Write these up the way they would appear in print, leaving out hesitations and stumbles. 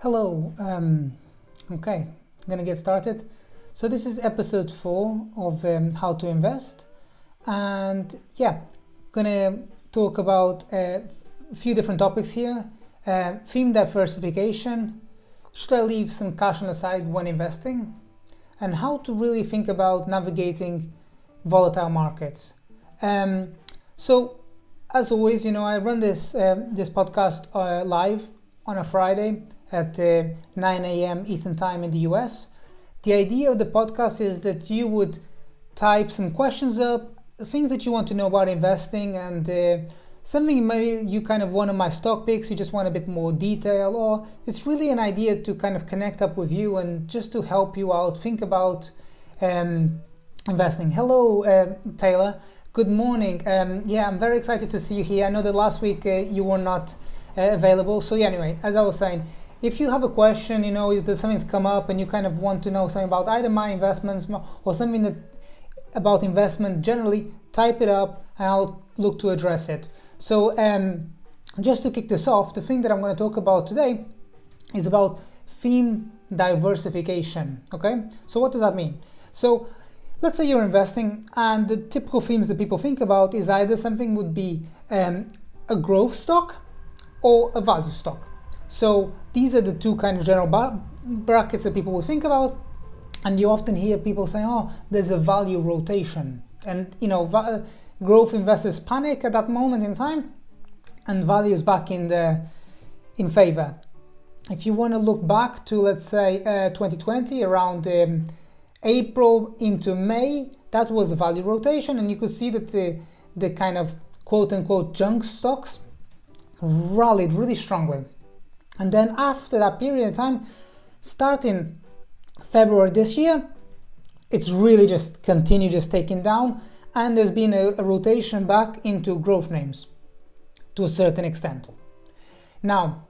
Hello, okay, I'm gonna get started. So this is episode 4 of how to invest, and gonna talk about a few different topics here. Theme diversification, should I leave some cash on the side when investing, and how to really think about navigating volatile markets. So as always, I run this podcast live on a Friday at 9 a.m. Eastern Time in the US. The idea of the podcast is that you would type some questions up, things that you want to know about investing, and something maybe you kind of one of my stock picks, you just want a bit more detail, or it's really an idea to kind of connect up with you and just to help you out, think about investing. Hello, Taylor. Good morning. I'm very excited to see you here. I know that last week you were not available. So anyway, as I was saying, if you have a question, if there's something's come up and you kind of want to know something about either my investments or something that about investment generally, type it up and I'll look to address it. So just to kick this off, the thing that I'm going to talk about today is about theme diversification. Okay, so what does that mean? So let's say you're investing and the typical themes that people think about is either something would be a growth stock or a value stock. So these are the two kind of general brackets that people would think about, and you often hear people say, oh, there's a value rotation, and growth investors panic at that moment in time and value is back in favor. If you want to look back to, let's say, 2020, around April into May, that was a value rotation, and you could see that the kind of quote-unquote junk stocks rallied really strongly. And then after that period of time, starting February this year, it's really just continued just taking down, and there's been a rotation back into growth names to a certain extent. Now,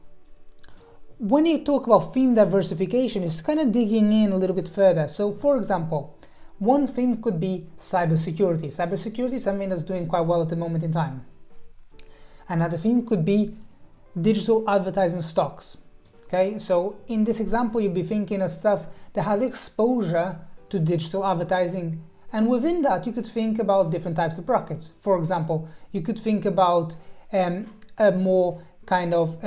when you talk about theme diversification, it's kind of digging in a little bit further. So for example, one theme could be cybersecurity. Cybersecurity is something that's doing quite well at the moment in time. Another theme could be digital advertising stocks. Okay, so in this example, you'd be thinking of stuff that has exposure to digital advertising, and within that, you could think about different types of brackets. For example, you could think about a more kind of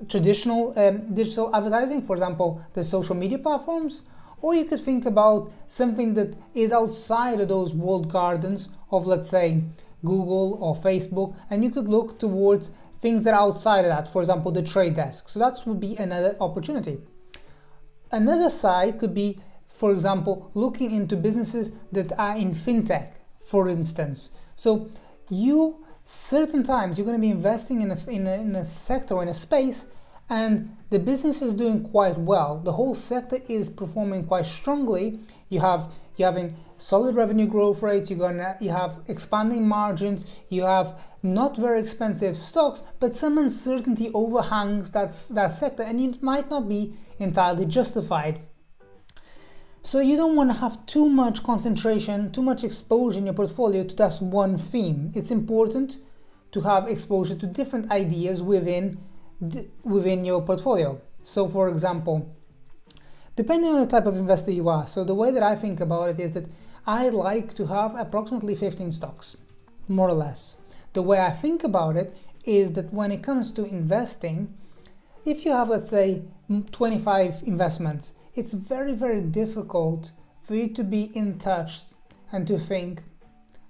traditional digital advertising, for example, the social media platforms, or you could think about something that is outside of those walled gardens of, let's say, Google or Facebook, and you could look towards things that are outside of that, for example, the trade desk. So that would be another opportunity. Another side could be, for example, looking into businesses that are in fintech, for instance. So certain times you're going to be investing in a sector, in a space, and the business is doing quite well. The whole sector is performing quite strongly. You're having solid revenue growth rates, you have expanding margins, you have not very expensive stocks, but some uncertainty overhangs that sector, and it might not be entirely justified. So you don't want to have too much concentration, too much exposure in your portfolio to just one theme. It's important to have exposure to different ideas within your portfolio. So for example, depending on the type of investor you are, so the way that I think about it is that I like to have approximately 15 stocks, more or less. The way I think about it is that when it comes to investing, if you have, let's say, 25 investments, it's very, very difficult for you to be in touch and to think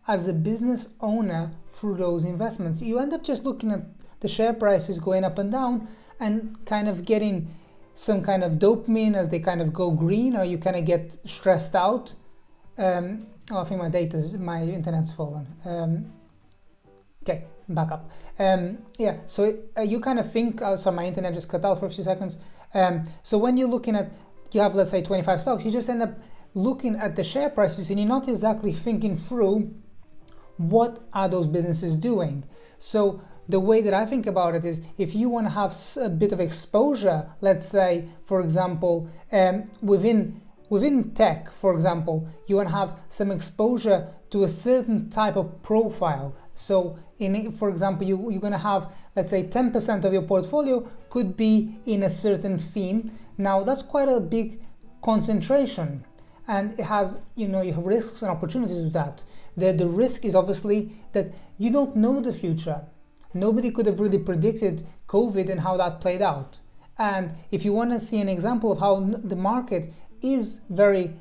as a business owner through those investments. You end up just looking at the share prices going up and down and kind of getting some kind of dopamine as they kind of go green, or you kind of get stressed out. I think my internet's fallen. Okay, back up. So you kind of think, sorry, my internet just cut out for a few seconds. So when you're looking at, you have, let's say, 25 stocks, you just end up looking at the share prices and you're not exactly thinking through what are those businesses doing. So the way that I think about it is, if you want to have a bit of exposure, let's say, for example, within tech, for example, you want to have some exposure to a certain type of profile. So For example, you're going to have, let's say, 10% of your portfolio could be in a certain theme. Now that's quite a big concentration, and it has, you have risks and opportunities with that. The risk is obviously that you don't know the future. Nobody could have really predicted COVID and how that played out. And if you want to see an example of how the market is very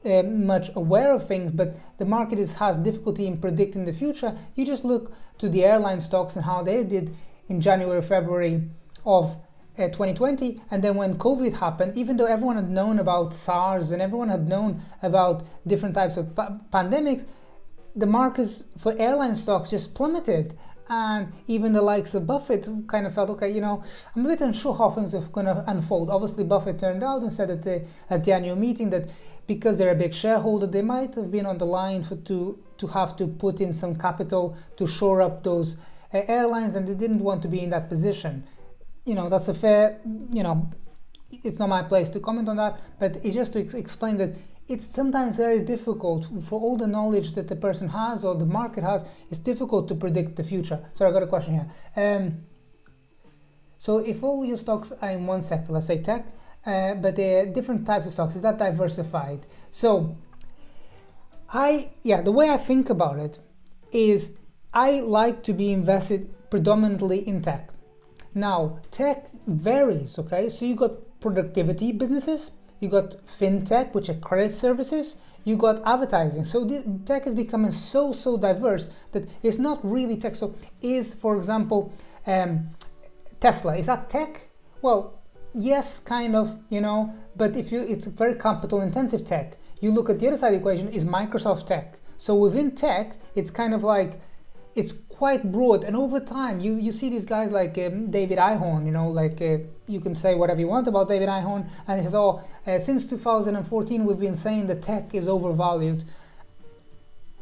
much aware of things, but the market has difficulty in predicting the future, you just look to the airline stocks and how they did in January, February of 2020. And then when COVID happened, even though everyone had known about SARS and everyone had known about different types of pandemics, the markets for airline stocks just plummeted. And even the likes of Buffett kind of felt, okay, I'm a bit unsure how things are going to unfold. Obviously, Buffett turned out and said at the annual meeting that because they're a big shareholder, they might have been on the line to have to put in some capital to shore up those airlines, and they didn't want to be in that position. That's a fair, it's not my place to comment on that, but it's just to explain that it's sometimes very difficult for all the knowledge that the person has or the market has. It's difficult to predict the future. Sorry, I got a question here. So if all your stocks are in one sector, let's say tech, but they're different types of stocks, is that diversified? So the way I think about it is I like to be invested predominantly in tech. Now, tech varies, okay? So you got productivity businesses, you got fintech, which are credit services, you got advertising. So tech is becoming so diverse that it's not really tech. So for example, Tesla, is that tech? Well, yes, kind of, but it's a very capital intensive tech. You look at the other side of the equation is Microsoft tech. So within tech, it's kind of like, it's quite broad, and over time you see these guys like David Ihorn, you can say whatever you want about David Ihorn, and he says, since 2014 we've been saying that tech is overvalued.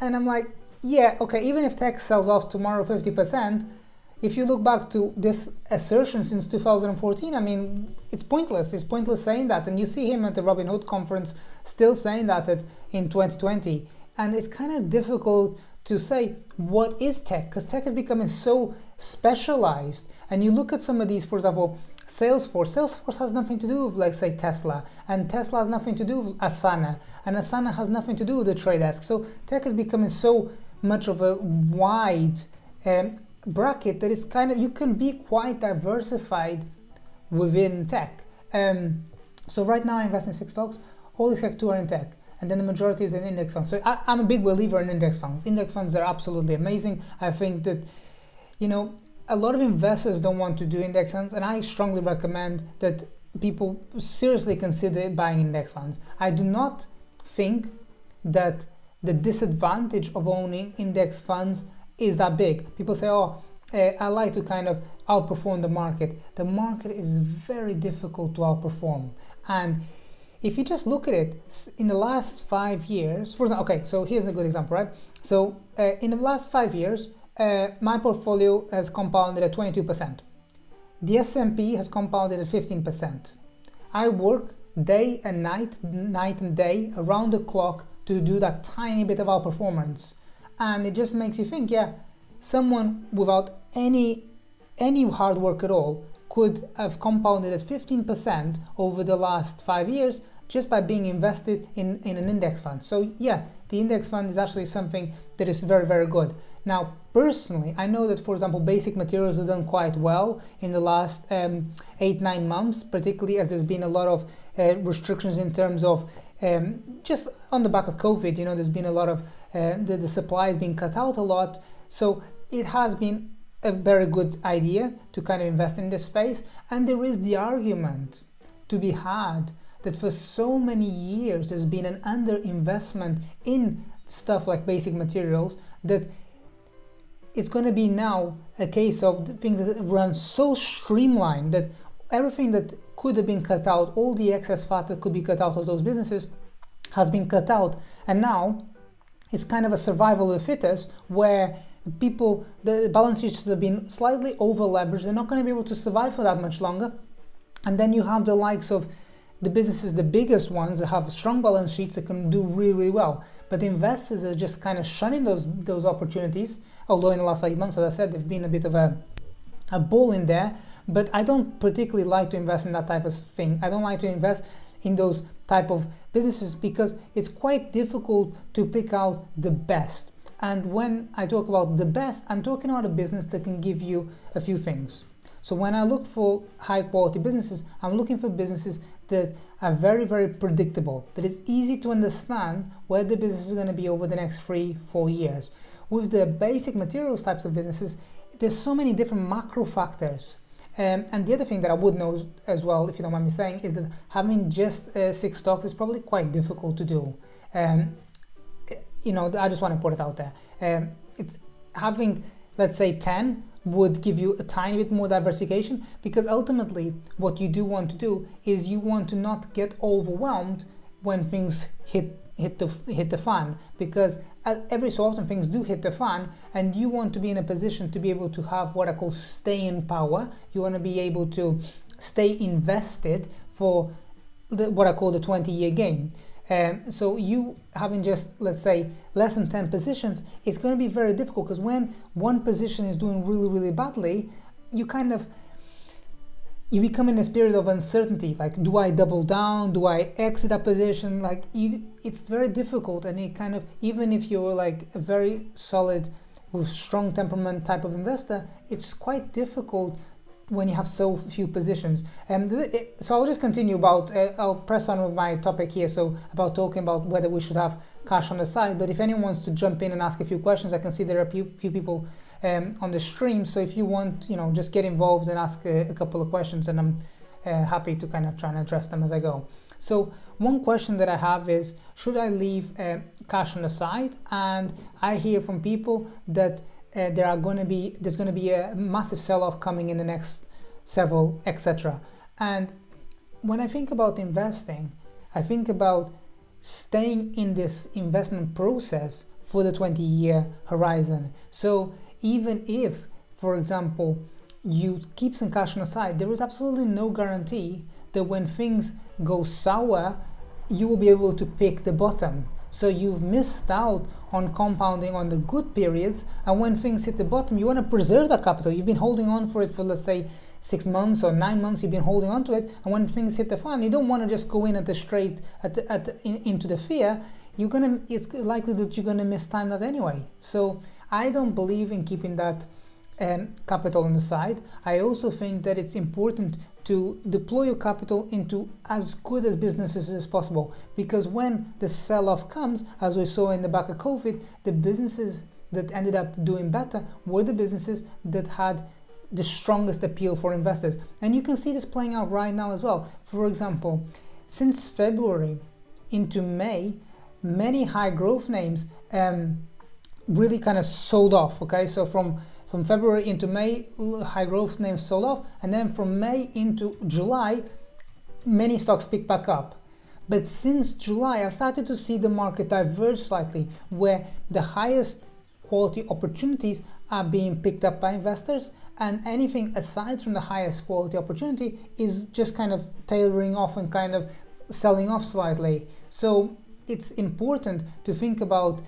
And I'm like, yeah, okay, even if tech sells off tomorrow 50%, if you look back to this assertion since 2014, I mean, it's pointless. It's pointless saying that. And you see him at the Robin Hood conference still saying that in 2020. And it's kind of difficult to say what is tech, because tech is becoming so specialized. And you look at some of these, for example, Salesforce has nothing to do with, like, say, Tesla, and Tesla has nothing to do with Asana, and Asana has nothing to do with the trade desk. So tech is becoming so much of a wide bracket that is kind of, you can be quite diversified within tech. So right now I invest in 6 stocks, all except 2 are in tech. And then the majority is in index funds. So I'm a big believer in index funds. Index funds are absolutely amazing. I think that, a lot of investors don't want to do index funds, and I strongly recommend that people seriously consider buying index funds. I do not think that the disadvantage of owning index funds is that big. People say, I like to kind of outperform the market. The market is very difficult to outperform. And if you just look at it, in the last 5 years, for example, okay, so here's a good example, right? So in the last 5 years, my portfolio has compounded at 22%. The S&P has compounded at 15%. I work day and night and day, around the clock to do that tiny bit of outperformance. And it just makes you think, someone without any hard work at all could have compounded at 15% over the last 5 years just by being invested in an index fund. So the index fund is actually something that is very, very good. Now, personally, I know that, for example, basic materials have done quite well in the last 8-9 months, particularly as there's been a lot of restrictions in terms of just on the back of COVID, there's been a lot of the supply has been cut out a lot. So it has been a very good idea to kind of invest in this space. And there is the argument to be had that for so many years there's been an underinvestment in stuff like basic materials, that it's going to be now a case of things that run so streamlined that everything that could have been cut out, all the excess fat that could be cut out of those businesses has been cut out. And now it's kind of a survival of the fittest, where people, the balance sheets have been slightly over leveraged. They're not going to be able to survive for that much longer. And then you have the likes of the businesses, the biggest ones that have strong balance sheets that can do really, really well. but investors are just kind of shunning those opportunities. Although in the last 8 months, as I said, they've been a bit of a bull in there, but I don't particularly like to invest in that type of thing. I don't like to invest in those type of businesses because it's quite difficult to pick out the best. And when I talk about the best, I'm talking about a business that can give you a few things. So when I look for high quality businesses, I'm looking for businesses that are very, very predictable, that it's easy to understand where the business is going to be over the next 3-4 years. With the basic materials types of businesses, there's so many different macro factors. And the other thing that I would know as well, if you don't mind me saying, is that having just 6 stocks is probably quite difficult to do. I just want to put it out there. It's having, let's say, 10 would give you a tiny bit more diversification, because ultimately what you do want to do is you want to not get overwhelmed when things hit the fan, because every so often things do hit the fan, and you want to be in a position to be able to have what I call staying power. You want to be able to stay invested for what I call the 20-year game. So you having just, let's say, less than 10 positions, it's going to be very difficult, because when one position is doing really, really badly, you become in a spirit of uncertainty. Like, do I double down? Do I exit a position? It's very difficult, and it kind of, even if you're like a very solid, with strong temperament type of investor, it's quite difficult when you have so few positions. So I'll just continue about, I'll press on with my topic here, so about talking about whether we should have cash on the side. But if anyone wants to jump in and ask a few questions, I can see there are a few people on the stream. So if you want, just get involved and ask a couple of questions, and I'm happy to kind of try and address them as I go. So one question that I have is, should I leave cash on the side? And I hear from people that there's going to be a massive sell-off coming in the next several, etc. And when I think about investing, I think about staying in this investment process for the 20-year horizon. So even if, for example, you keep some cash on the side, there is absolutely no guarantee that when things go sour, you will be able to pick the bottom. So you've missed out on compounding on the good periods, and when things hit the bottom, you want to preserve that capital. You've been holding on for it for, let's say, 6 months or 9 months. You've been holding on to it, and when things hit the fan, you don't want to just go in into the fear. It's likely that you're gonna miss time that anyway. So I don't believe in keeping that capital on the side. I also think that it's important to deploy your capital into as good as businesses as possible, because when the sell-off comes, as we saw in the back of COVID, the businesses that ended up doing better were the businesses that had the strongest appeal for investors. And you can see this playing out right now as well. For example, since February into May, many high growth names really kind of sold off. Okay, so from February into May, high growth names sold off, and then from May into July, many stocks picked back up. But since July, I've started to see the market diverge slightly, where the highest quality opportunities are being picked up by investors, and anything aside from the highest quality opportunity is just kind of tailoring off and kind of selling off slightly. So it's important to think about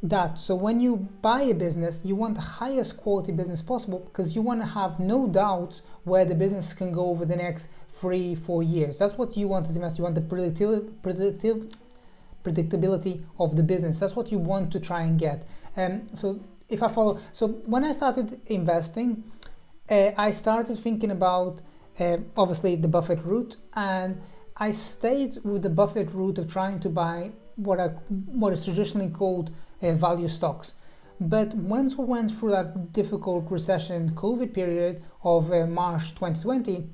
that. So when you buy a business, you want the highest quality business possible, because you want to have no doubts where the business can go over the next 3-4 years. That's what you want as an investor. You want the predictability of the business. That's what you want to try and get. So when I started investing, I started thinking about obviously the Buffett route, and I stayed with the Buffett route of trying to buy what is traditionally called value stocks. But once we went through that difficult recession COVID period of March 2020,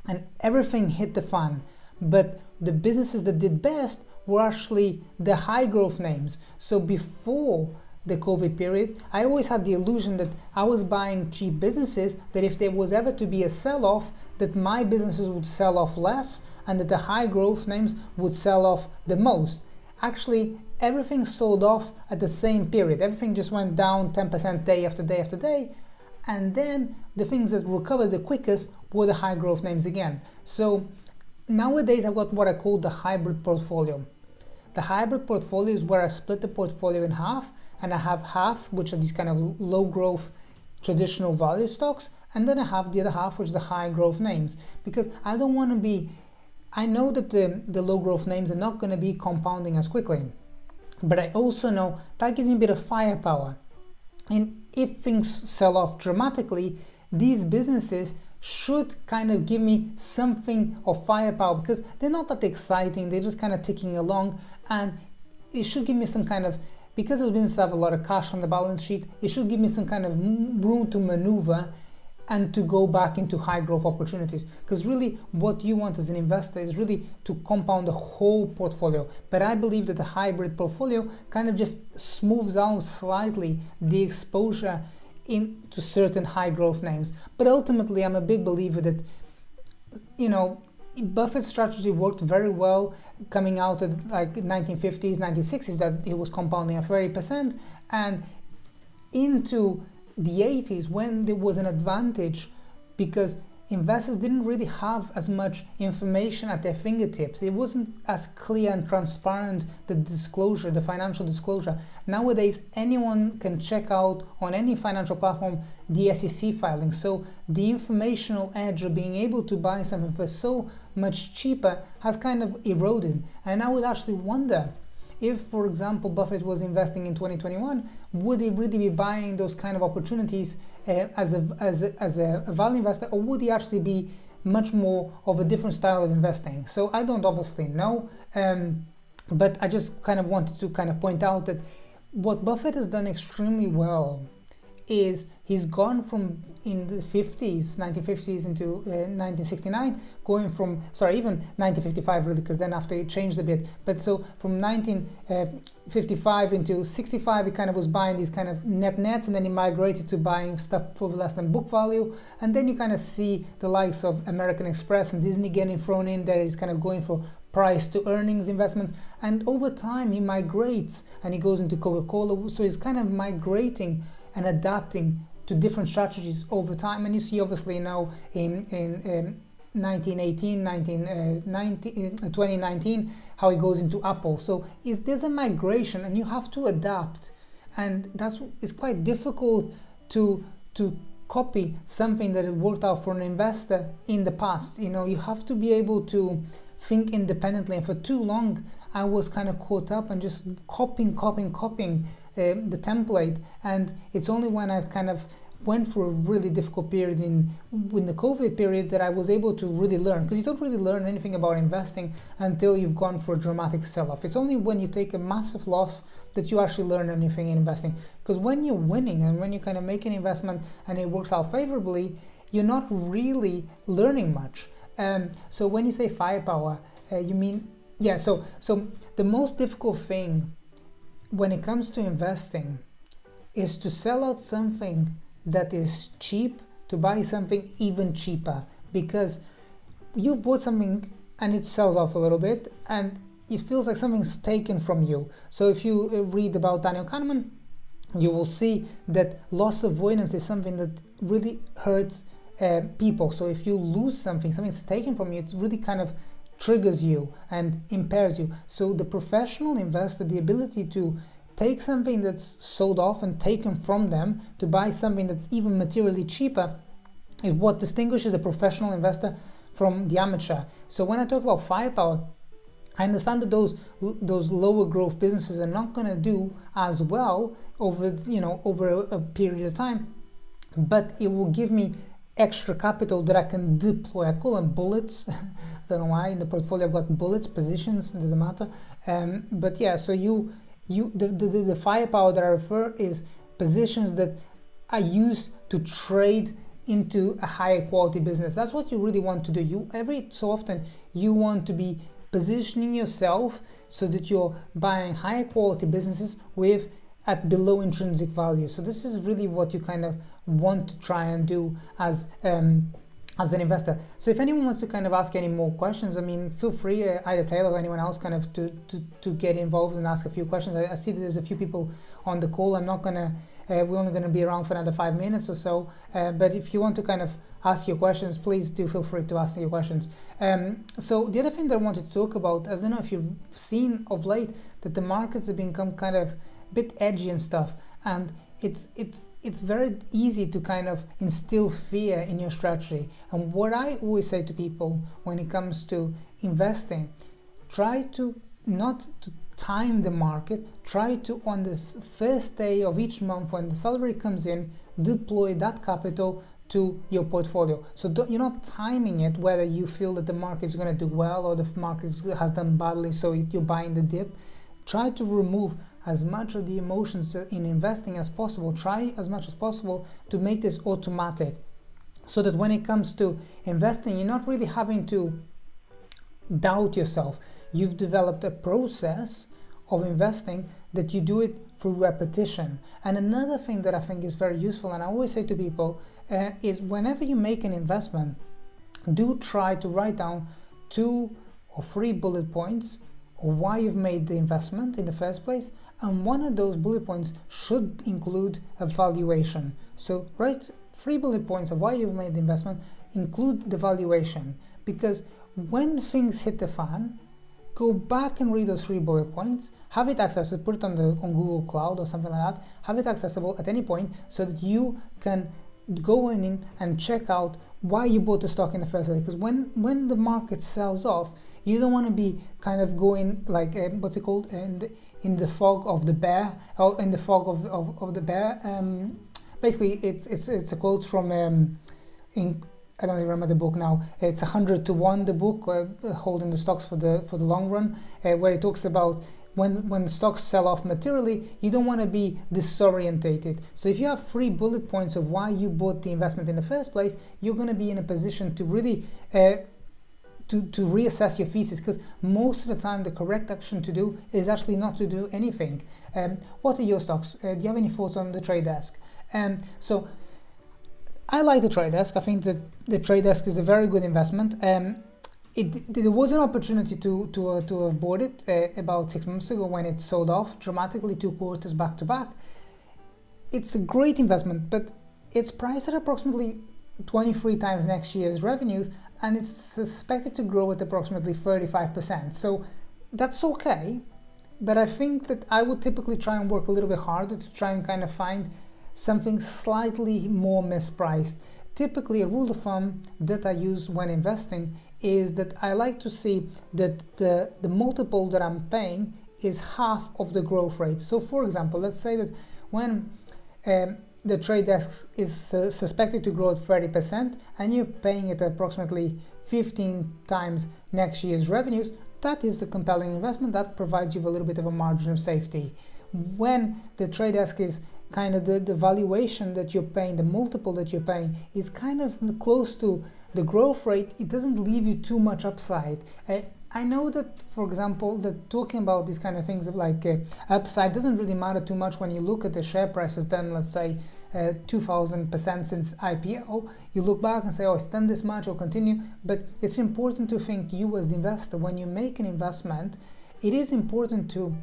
and everything hit the fan, but the businesses that did best were actually the high growth names. So before the COVID period, I always had the illusion that I was buying cheap businesses, that if there was ever to be a sell-off, that my businesses would sell off less, and that the high growth names would sell off the most. Actually, everything sold off at the same period. Everything just went down 10% day after day after day. And then the things that recovered the quickest were the high growth names again. So nowadays I've got what I call the hybrid portfolio. The hybrid portfolio is where I split the portfolio in half, and I have half, which are these kind of low growth traditional value stocks, and then I have the other half, which is the high growth names, because I don't want to be, I know that the low growth names are not going to be compounding as quickly, but I also know that gives me a bit of firepower. And if things sell off dramatically, these businesses should kind of give me something of firepower, because they're not that exciting, they're just kind of ticking along, and it should give me some kind of, because those businesses have a lot of cash on the balance sheet, it should give me some kind of room to maneuver and to go back into high growth opportunities. Because really what you want as an investor is really to compound the whole portfolio. But I believe that the hybrid portfolio kind of just smooths out slightly the exposure into certain high growth names. But ultimately, I'm a big believer that, you know, Buffett's strategy worked very well coming out of like 1950s, 1960s, that it was compounding at 30%, and into the 80s when there was an advantage because investors didn't really have as much information at their fingertips. It wasn't as clear and transparent, the disclosure, the financial disclosure. Nowadays, anyone can check out on any financial platform the SEC filing. So the informational edge of being able to buy something for so much cheaper has kind of eroded. And I would actually wonder if, for example, Buffett was investing in 2021, would he really be buying those kind of opportunities as a value investor, or would he actually be much more of a different style of investing? So I don't obviously know, but I just kind of wanted to kind of point out that what Buffett has done extremely well is he's gone from in the 50s, 1950s into 1969, going from, sorry, even 1955 really, because then after it changed a bit, but so from 1955 into 65, he kind of was buying these kind of nets, and then he migrated to buying stuff for less than book value, and then you kind of see the likes of American Express and Disney getting thrown in there. He's kind of going for price to earnings investments, and over time he migrates and he goes into Coca-Cola, so he's kind of migrating and adapting to different strategies over time. And you see obviously now in 2019 how it goes into Apple. So there's a migration, and you have to adapt, and it's quite difficult to copy something that had worked out for an investor in the past. You know, you have to be able to think independently, and for too long I was kind of caught up and just copying the template. And it's only when I've kind of went through a really difficult period in the COVID period that I was able to really learn, because you don't really learn anything about investing until you've gone for a dramatic sell-off. It's only when you take a massive loss that you actually learn anything in investing, because when you're winning and when you kind of make an investment and it works out favorably, you're not really learning much. So when you say firepower, you mean, yeah, so the most difficult thing when it comes to investing is to sell out something that is cheap to buy something even cheaper, because you bought something and it sells off a little bit and it feels like something's taken from you. So if you read about Daniel Kahneman, you will see that loss avoidance is something that really hurts people. So if you lose something's taken from you, it really kind of triggers you and impairs you. So the professional investor, the ability to take something that's sold off and taken from them to buy something that's even materially cheaper, is what distinguishes the professional investor from the amateur. So when I talk about firepower, I understand that those lower growth businesses are not going to do as well over a period of time, but it will give me extra capital that I can deploy. I call them bullets. I don't know why in the portfolio I've got bullets, positions, it doesn't matter. But yeah, so the firepower that I refer is positions that are used to trade into a higher quality business. That's what you really want to do. Every so often you want to be positioning yourself so that you're buying higher quality businesses at below intrinsic value. So this is really what you kind of want to try and do as an investor. So if anyone wants to kind of ask any more questions, I mean, feel free, either Taylor or anyone else, kind of to get involved and ask a few questions. I see that there's a few people on the call. I'm not gonna We're only going to be around for another 5 minutes or so, but if you want to kind of ask your questions, please do feel free to ask your questions. So the other thing that I wanted to talk about, I don't know if you've seen of late that the markets have become kind of a bit edgy and stuff, and it's very easy to kind of instill fear in your strategy. And what I always say to people when it comes to investing, try to not to time the market, try to on this first day of each month when the salary comes in, deploy that capital to your portfolio. So you're not timing it whether you feel that the market is going to do well or the market has done badly, so you're buying the dip. Try to remove as much of the emotions in investing as possible. Try as much as possible to make this automatic, so that when it comes to investing, you're not really having to doubt yourself. You've developed a process of investing that you do it through repetition. And another thing that I think is very useful, and I always say to people, is whenever you make an investment, do try to write down 2 or 3 bullet points of why you've made the investment in the first place, and one of those bullet points should include a valuation. So write 3 bullet points of why you've made the investment, include the valuation, because when things hit the fan, go back and read those 3 bullet points, have it accessible, put it on Google Cloud or something like that, have it accessible at any point so that you can go in and check out why you bought the stock in the first place. Because when the market sells off, you don't want to be kind of going like what's it called, in the fog of the bear, or in the fog of the bear. Basically, it's a quote from I don't even remember the book now. It's 100 to 1, the book, holding the stocks for the long run, where it talks about when stocks sell off materially, you don't want to be disorientated. So if you have 3 bullet points of why you bought the investment in the first place, you're going to be in a position to really to reassess your thesis, because most of the time the correct action to do is actually not to do anything. What are your stocks? Do you have any thoughts on the trade desk? So I like the trade desk. I think that the trade desk is a very good investment. There was an opportunity to have bought it about 6 months ago when it sold off dramatically 2 quarters back to back. It's a great investment, but it's priced at approximately 23 times next year's revenues, and it's suspected to grow at approximately 35%. So that's okay, but I think that I would typically try and work a little bit harder to try and kind of find something slightly more mispriced. Typically, a rule of thumb that I use when investing is that I like to see that the multiple that I'm paying is half of the growth rate. So for example, let's say that when the trade desk is suspected to grow at 30% and you're paying it approximately 15 times next year's revenues, that is a compelling investment that provides you a little bit of a margin of safety. When the trade desk is kind of the valuation that you're paying, the multiple that you're paying is kind of close to the growth rate, it doesn't leave you too much upside. I know that, for example, that talking about these kind of things of like upside doesn't really matter too much when you look at the share price has done, let's say, 2000% since IPO. You look back and say, oh, it's done this much, or continue. But it's important to think, you as the investor, when you make an investment, it is important to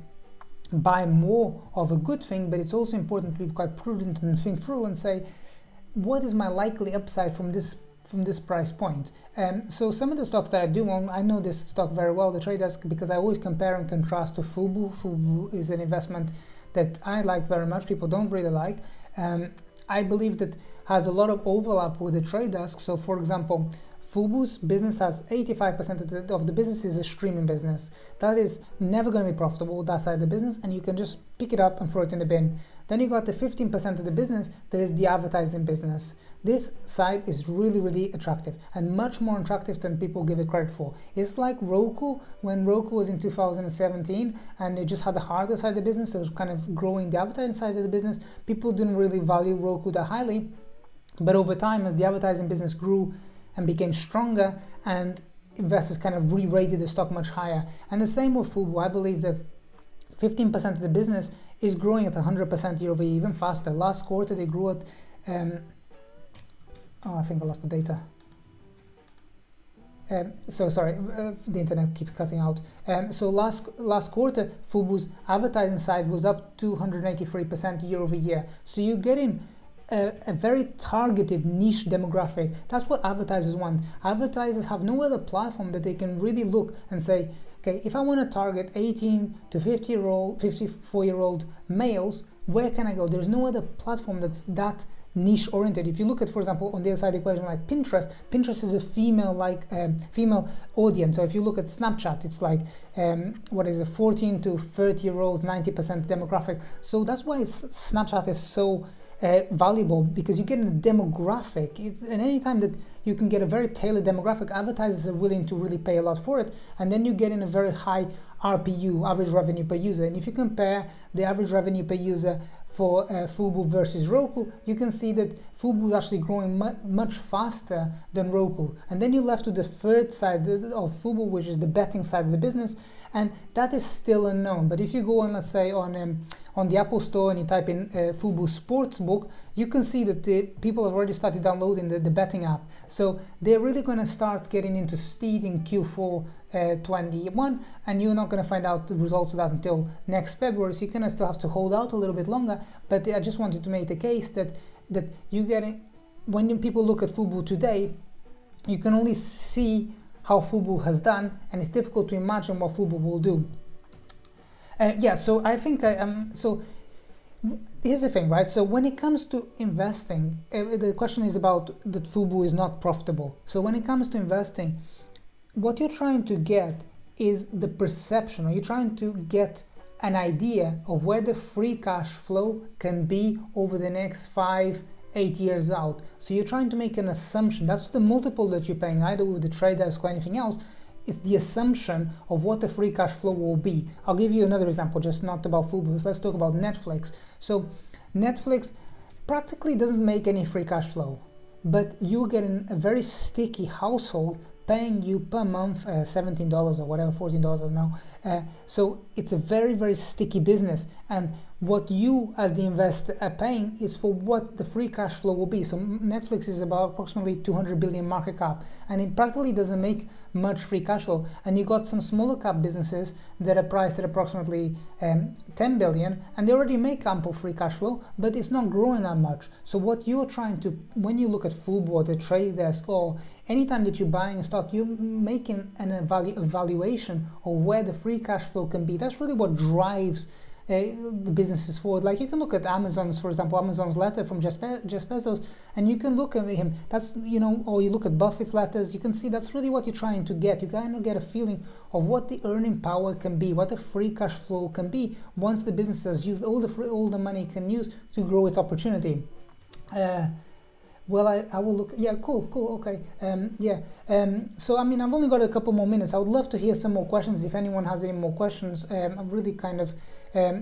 buy more of a good thing, but it's also important to be quite prudent and think through and say, what is my likely upside from this price point? So some of the stocks that I do own, I know this stock very well, the trade desk, because I always compare and contrast to Fubo. Fubo is an investment that I like very much, people don't really like. I believe that has a lot of overlap with the trade desk. So for example, Fubo's business has 85% of the business is a streaming business. That is never going to be profitable, that side of the business, and you can just pick it up and throw it in the bin. Then you got the 15% of the business that is the advertising business. This side is really, really attractive, and much more attractive than people give it credit for. It's like Roku, when Roku was in 2017 and they just had the hardware side of the business, so it was kind of growing the advertising side of the business. People didn't really value Roku that highly, but over time, as the advertising business grew and became stronger, and investors kind of re-rated the stock much higher. And the same with Fubo. I believe that 15% of the business is growing at 100% year over year, even faster. Last quarter they grew at I think I lost the data. So sorry, the internet keeps cutting out. So last quarter, Fubu's advertising side was up 283% year over year. So you're getting a very targeted niche demographic. That's what advertisers want. Advertisers have no other platform that they can really look and say, okay, if I want to target 18 to 54-year-old males, where can I go? There's no other platform that's that niche oriented. If you look at, for example, on the other side of the equation, like Pinterest is a female audience. So if you look at Snapchat, it's like 14 to 30-year-olds, 90% demographic. So that's why Snapchat is so valuable, because you get a demographic. And any time that you can get a very tailored demographic, advertisers are willing to really pay a lot for it, and then you get in a very high RPU, average revenue per user. And if you compare the average revenue per user for Fubu versus Roku, you can see that Fubu is actually growing much faster than Roku. And then you're left with the third side of Fubu, which is the betting side of the business, and that is still unknown. But if you go on, let's say, on the Apple Store and you type in Fubu Sportsbook, you can see that the people have already started downloading the betting app. So they're really going to start getting into speed in Q4 21, and you're not going to find out the results of that until next February. So you're going to still have to hold out a little bit longer. But I just wanted to make the case that you get it, when people look at Fubu today, you can only see how Fubu has done, and it's difficult to imagine what Fubu will do. So I think so here's the thing, right? So when it comes to investing, the question is about that Fubu is not profitable. So when it comes to investing, what you're trying to get is the perception, or you're trying to get an idea of where the free cash flow can be over the next 5-8 years out. So you're trying to make an assumption. That's the multiple that you're paying, either with the trade desk or anything else. It's the assumption of what the free cash flow will be. I'll give you another example, just not about Fubu. Let's talk about Netflix. So Netflix practically doesn't make any free cash flow, but you're getting a very sticky household paying you per month $17 or whatever, $14 or now. So it's a very, very sticky business. And what you as the investor are paying is for what the free cash flow will be. So Netflix is about approximately 200 billion market cap, and it practically doesn't make much free cash flow. And you got some smaller cap businesses that are priced at approximately 10 billion, and they already make ample free cash flow, but it's not growing that much. So what you're trying to, when you look at Fubu or the trade desk, or anytime that you're buying a stock, you're making an evaluation of where the free cash flow can be. That's really what drives the businesses forward. Like you can look at Amazon's, for example, Amazon's letter from Jeff Bezos, and you can look at him. That's, or you look at Buffett's letters. You can see that's really what you're trying to get. You kind of get a feeling of what the earning power can be, what the free cash flow can be once the business has used all the money it can use to grow its opportunity. Well, I will look. Yeah, cool, okay. So I mean, I've only got a couple more minutes. I would love to hear some more questions. If anyone has any more questions, I'm really kind of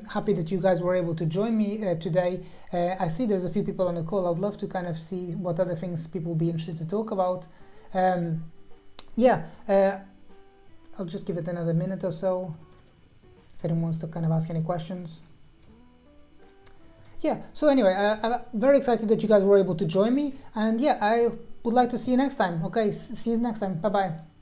happy that you guys were able to join me today. I see there's a few people on the call. I'd love to kind of see what other things people will be interested to talk about. I'll just give it another minute or so if anyone wants to kind of ask any questions. Yeah, so anyway, I'm very excited that you guys were able to join me, and yeah, I would like to see you next time. Okay, see you next time. Bye-bye.